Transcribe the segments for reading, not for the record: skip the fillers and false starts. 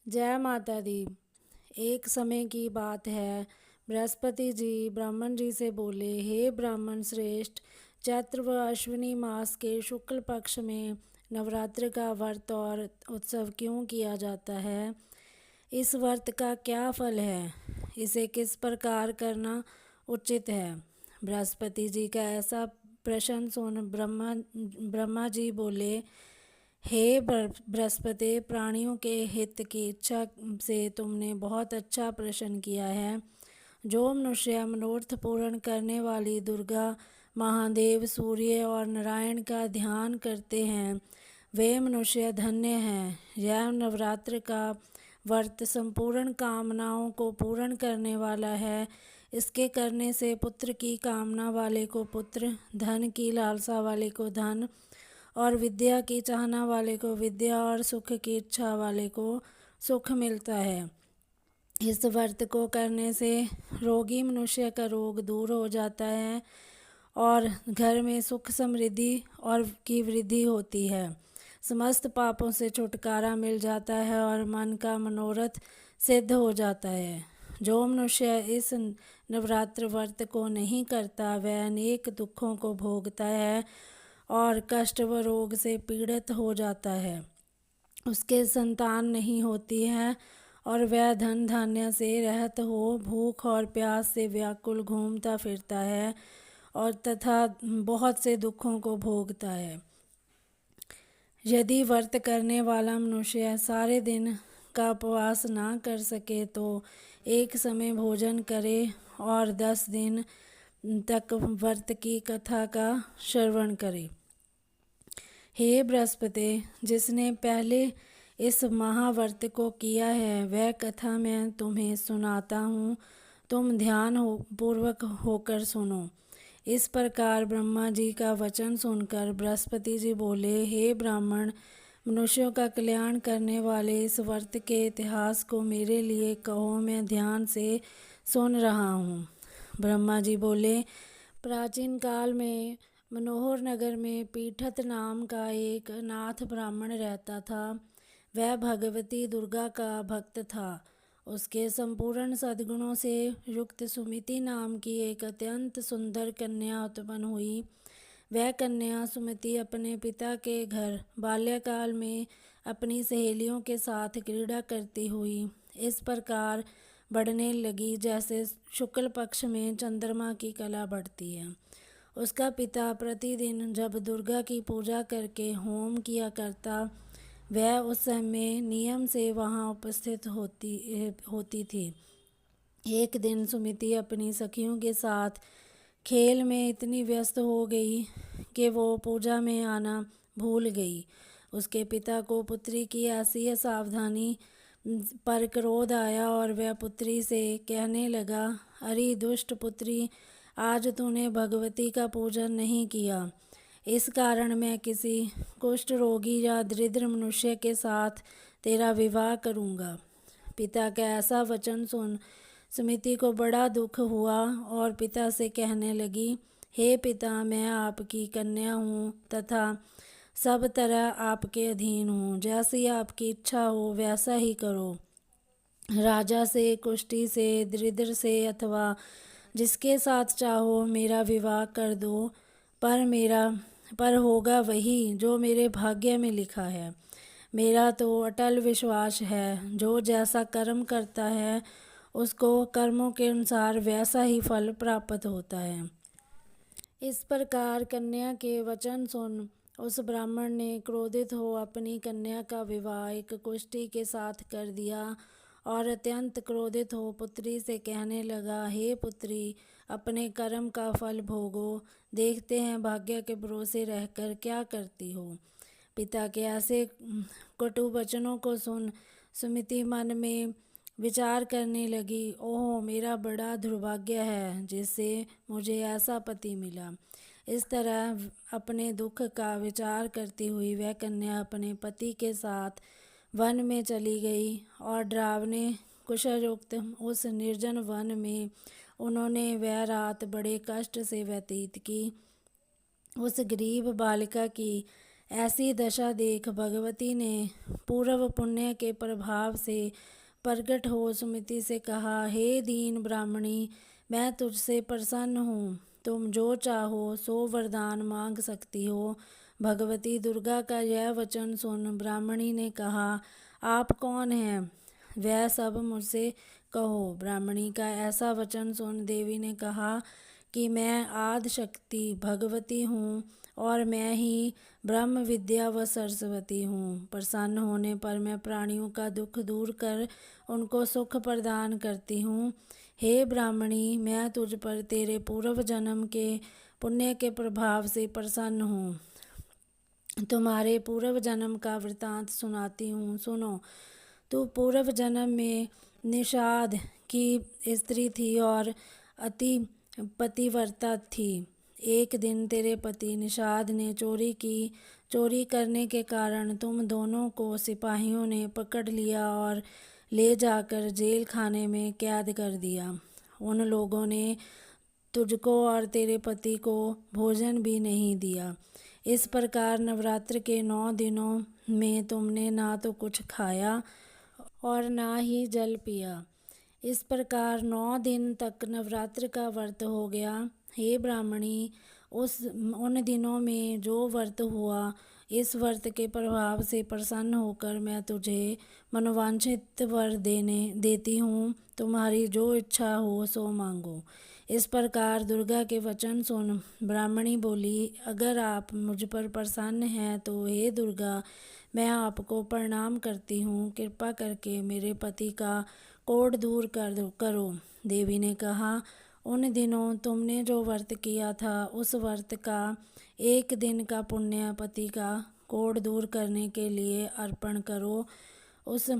जय माता दी। एक समय की बात है, बृहस्पति जी ब्राह्मण जी से बोले, हे ब्राह्मण श्रेष्ठ, चैत्र व अश्विनी मास के शुक्ल पक्ष में नवरात्र का व्रत और उत्सव क्यों किया जाता है? इस व्रत का क्या फल है? इसे किस प्रकार करना उचित है? बृहस्पति जी का ऐसा प्रश्न सुन ब्रह्मा जी बोले, हे बृहस्पति, प्राणियों के हित की इच्छा से तुमने बहुत अच्छा प्रश्न किया है। जो मनुष्य मनोरथ पूर्ण करने वाली दुर्गा, महादेव, सूर्य और नारायण का ध्यान करते हैं, वे मनुष्य धन्य हैं। यह नवरात्र का व्रत संपूर्ण कामनाओं को पूर्ण करने वाला है। इसके करने से पुत्र की कामना वाले को पुत्र, धन की लालसा वाले को धन, और विद्या की चाहना वाले को विद्या, और सुख की इच्छा वाले को सुख मिलता है। इस व्रत को करने से रोगी मनुष्य का रोग दूर हो जाता है और घर में सुख समृद्धि और की वृद्धि होती है। समस्त पापों से छुटकारा मिल जाता है और मन का मनोरथ सिद्ध हो जाता है। जो मनुष्य इस नवरात्र व्रत को नहीं करता, वह अनेक दुखों को भोगता है और कष्ट व रोग से पीड़ित हो जाता है। उसके संतान नहीं होती है और वह धन धान्य से रहित हो भूख और प्यास से व्याकुल घूमता फिरता है और तथा बहुत से दुखों को भोगता है। यदि व्रत करने वाला मनुष्य सारे दिन का उपवास ना कर सके तो एक समय भोजन करे और 10 दिन तक व्रत की कथा का श्रवण करे। हे बृहस्पति, जिसने पहले इस महाव्रत को किया है, वह कथा मैं तुम्हें सुनाता हूँ। तुम ध्यान पूर्वक होकर सुनो। इस प्रकार ब्रह्मा जी का वचन सुनकर बृहस्पति जी बोले, हे ब्राह्मण, मनुष्यों का कल्याण करने वाले इस व्रत के इतिहास को मेरे लिए कहो, मैं ध्यान से सुन रहा हूँ। ब्रह्मा जी बोले, प्राचीन काल में मनोहर नगर में पीठत नाम का एक नाथ ब्राह्मण रहता था। वह भगवती दुर्गा का भक्त था। उसके संपूर्ण सद्गुणों से युक्त सुमिति नाम की एक अत्यंत सुंदर कन्या उत्पन्न हुई। वह कन्या सुमिति अपने पिता के घर बाल्यकाल में अपनी सहेलियों के साथ क्रीड़ा करती हुई इस प्रकार बढ़ने लगी जैसे शुक्ल पक्ष में चंद्रमा की कला बढ़ती है। उसका पिता प्रतिदिन जब दुर्गा की पूजा करके होम किया करता, वह उस समय नियम से वहाँ उपस्थित होती थी। एक दिन सुमिति अपनी सखियों के साथ खेल में इतनी व्यस्त हो गई कि वो पूजा में आना भूल गई। उसके पिता को पुत्री की ऐसी सावधानी पर क्रोध आया और वह पुत्री से कहने लगा, अरे दुष्ट पुत्री, आज तूने भगवती का पूजन नहीं किया। इस कारण मैं किसी कुष्ठ रोगी या दरिद्र मनुष्य के साथ तेरा विवाह करूँगा। पिता का ऐसा वचन सुन सुमिति को बड़ा दुख हुआ और पिता से कहने लगी, हे पिता, मैं आपकी कन्या हूँ तथा सब तरह आपके अधीन हूँ। जैसी आपकी इच्छा हो वैसा ही करो। राजा से, कुष्ठी से, दरिद्र से अथवा जिसके साथ चाहो मेरा विवाह कर दो, पर होगा वही जो मेरे भाग्य में लिखा है। मेरा तो अटल विश्वास है, जो जैसा कर्म करता है उसको कर्मों के अनुसार वैसा ही फल प्राप्त होता है। इस प्रकार कन्या के वचन सुन उस ब्राह्मण ने क्रोधित हो अपनी कन्या का विवाह एक कुष्ठी के साथ कर दिया और अत्यंत क्रोधित हो पुत्री से कहने लगा, हे पुत्री, अपने कर्म का फल भोगो, देखते हैं भाग्य के भरोसे रहकर क्या करती हो। पिता के ऐसे कटु वचनों को सुन सुमिति मन में विचार करने लगी, ओह, मेरा बड़ा दुर्भाग्य है जिससे मुझे ऐसा पति मिला। इस तरह अपने दुख का विचार करती हुई वह कन्या अपने पति के साथ वन में चली गई और डरावने कुशयुक्त उस निर्जन वन में उन्होंने वह रात बड़े कष्ट से व्यतीत की। उस गरीब बालिका की ऐसी दशा देख भगवती ने पूर्व पुण्य के प्रभाव से प्रकट हो सुमति से कहा, हे दीन ब्राह्मणी, मैं तुझसे प्रसन्न हूँ। तुम जो चाहो सो वरदान मांग सकती हो। भगवती दुर्गा का यह वचन सुन ब्राह्मणी ने कहा, आप कौन हैं? वह सब मुझसे कहो। ब्राह्मणी का ऐसा वचन सुन देवी ने कहा कि मैं आदि शक्ति भगवती हूँ और मैं ही ब्रह्म विद्या व सरस्वती हूँ। प्रसन्न होने पर मैं प्राणियों का दुख दूर कर उनको सुख प्रदान करती हूँ। हे ब्राह्मणी, मैं तुझ पर तेरे पूर्व जन्म के पुण्य के प्रभाव से प्रसन्न हूँ। तुम्हारे पूर्व जन्म का वृतांत सुनाती हूँ, सुनो। तू पूर्व जन्म में निषाद की स्त्री थी और अति पतिव्रता थी। एक दिन तेरे पति निषाद ने चोरी की। चोरी करने के कारण तुम दोनों को सिपाहियों ने पकड़ लिया और ले जाकर जेल खाने में कैद कर दिया। उन लोगों ने तुझको और तेरे पति को भोजन भी नहीं दिया। इस प्रकार नवरात्र के 9 दिनों में तुमने ना तो कुछ खाया और ना ही जल पिया। इस प्रकार 9 दिन तक नवरात्र का व्रत हो गया। हे ब्राह्मणी, उन दिनों में जो व्रत हुआ, इस व्रत के प्रभाव से प्रसन्न होकर मैं तुझे मनोवांछित वर देती हूँ। तुम्हारी जो इच्छा हो सो मांगो। इस प्रकार दुर्गा के वचन सुन ब्राह्मणी बोली, अगर आप मुझ पर प्रसन्न हैं तो हे दुर्गा, मैं आपको प्रणाम करती हूँ। कृपा करके मेरे पति का कोढ़ दूर करो। देवी ने कहा, उन दिनों तुमने जो व्रत किया था उस व्रत का 1 दिन का पुण्य पति का कोढ़ दूर करने के लिए अर्पण करो। उस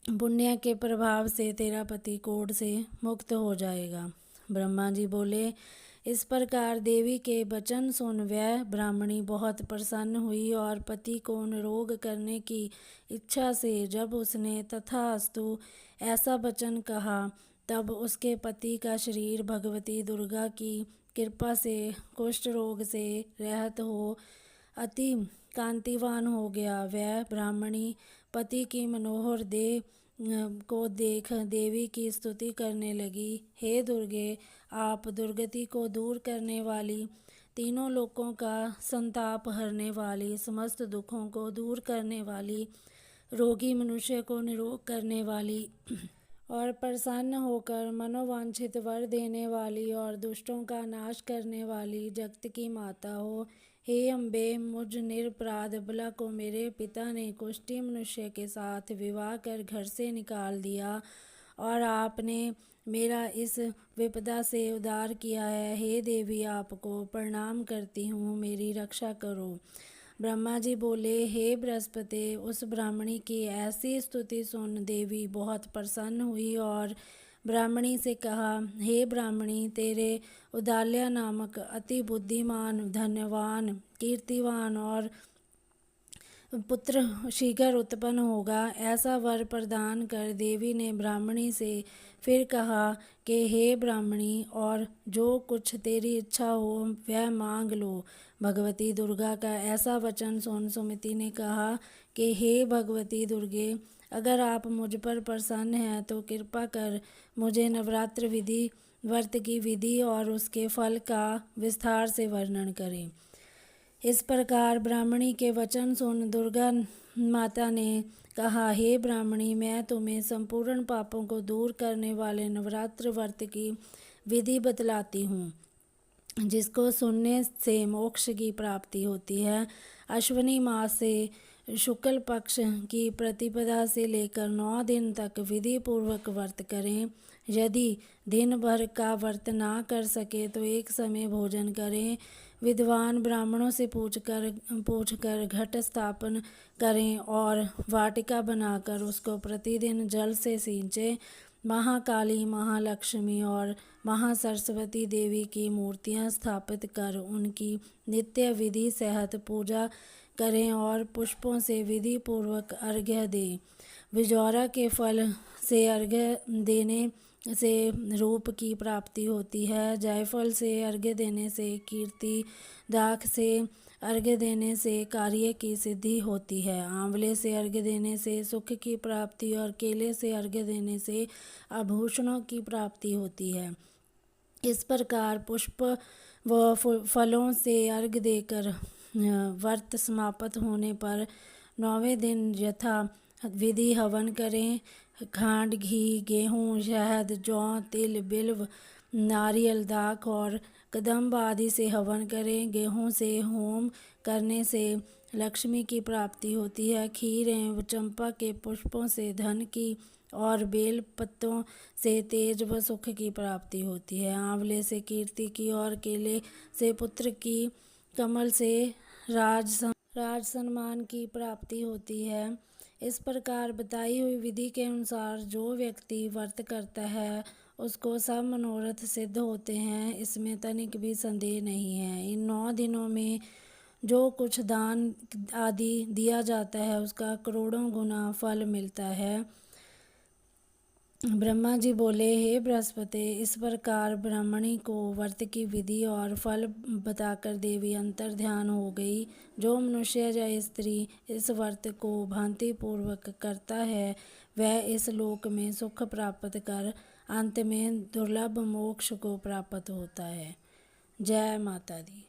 पुण्य के प्रभाव से तेरा पति कोढ़ से मुक्त हो जाएगा। ब्रह्मा जी बोले, इस प्रकार देवी के वचन सुन वह ब्राह्मणी बहुत प्रसन्न हुई और पति को निरोग करने की इच्छा से जब उसने तथास्तु ऐसा वचन कहा, तब उसके पति का शरीर भगवती दुर्गा की कृपा से कुष्ठ रोग से रहित हो अति कांतिवान हो गया। वह ब्राह्मणी पति की मनोहर देह को देख देवी की स्तुति करने लगी। हे दुर्गे, आप दुर्गति को दूर करने वाली, तीनों लोकों का संताप हरने वाली, समस्त दुखों को दूर करने वाली, रोगी मनुष्य को निरोग करने वाली और प्रसन्न होकर मनोवांछित वर देने वाली और दुष्टों का नाश करने वाली जगत की माता हो। हे अम्बे, मुझ निरपराध अबला को मेरे पिता ने कुष्ठी मनुष्य के साथ विवाह कर घर से निकाल दिया और आपने मेरा इस विपदा से उद्धार किया है। हे देवी, आपको प्रणाम करती हूँ, मेरी रक्षा करो। ब्रह्मा जी बोले, हे बृहस्पति, उस ब्राह्मणी की ऐसी स्तुति सुन देवी बहुत प्रसन्न हुई और ब्राह्मणी से कहा, हे ब्राह्मणी, तेरे उदाल्या नामक अति बुद्धिमान, धन्यवान, कीर्तिवान और पुत्र शीघ्र उत्पन्न होगा, ऐसा वर प्रदान कर देवी ने ब्राह्मणी से फिर कहा कि हे ब्राह्मणी, और जो कुछ तेरी इच्छा हो वह मांग लो। भगवती दुर्गा का ऐसा वचन सुन सुमति ने कहा कि हे भगवती दुर्गे, अगर आप मुझ पर प्रसन्न हैं तो कृपा कर मुझे नवरात्र विधि व्रत की विधि और उसके फल का विस्तार से वर्णन करें। इस प्रकार ब्राह्मणी के वचन सुन दुर्गा माता ने कहा, हे ब्राह्मणी, मैं तुम्हें संपूर्ण पापों को दूर करने वाले नवरात्र व्रत की विधि बतलाती हूँ, जिसको सुनने से मोक्ष की प्राप्ति होती है। अश्विनी मास से शुक्ल पक्ष की प्रतिपदा से लेकर 9 दिन तक विधि पूर्वक व्रत करें। यदि दिन भर का व्रत ना कर सके तो एक समय भोजन करें। विद्वान ब्राह्मणों से पूछकर घट स्थापन करें और वाटिका बनाकर उसको प्रतिदिन जल से सींचें। महाकाली, महालक्ष्मी और महासरस्वती देवी की मूर्तियां स्थापित कर उनकी नित्य विधि सहित पूजा करें और पुष्पों से विधि पूर्वक अर्घ्य दें। विजौरा के फल से अर्घ्य देने से रूप की प्राप्ति होती है। जायफल से अर्घ्य देने से कीर्ति, दाख से अर्घ्य देने से कार्य की सिद्धि होती है। आंवले से अर्घ्य देने से सुख की प्राप्ति और केले से अर्घ्य देने से आभूषणों की प्राप्ति होती है। इस प्रकार पुष्प व फलों से अर्घ्य देकर व्रत समाप्त होने पर 9वें दिन यथा विधि हवन करें। खांड, घी, गेहूँ, शहद, जौ, तिल, बिल्व, नारियल, दाख और कदम्ब आदि से हवन करें। गेहूँ से होम करने से लक्ष्मी की प्राप्ति होती है। खीर एवं चंपा के पुष्पों से धन की और बेल पत्तों से तेज व सुख की प्राप्ति होती है। आंवले से कीर्ति की और केले से पुत्र की, कमल से राज सम्मान की प्राप्ति होती है। इस प्रकार बताई हुई विधि के अनुसार जो व्यक्ति व्रत करता है उसको सब मनोरथ सिद्ध होते हैं, इसमें तनिक भी संदेह नहीं है। इन 9 दिनों में जो कुछ दान आदि दिया जाता है उसका करोड़ों गुना फल मिलता है। ब्रह्मा जी बोले, हे बृहस्पति, इस प्रकार ब्राह्मणी को व्रत की विधि और फल बताकर देवी अंतर ध्यान हो गई। जो मनुष्य या स्त्री इस व्रत को भांति पूर्वक करता है वह इस लोक में सुख प्राप्त कर अंत में दुर्लभ मोक्ष को प्राप्त होता है। जय माता दी।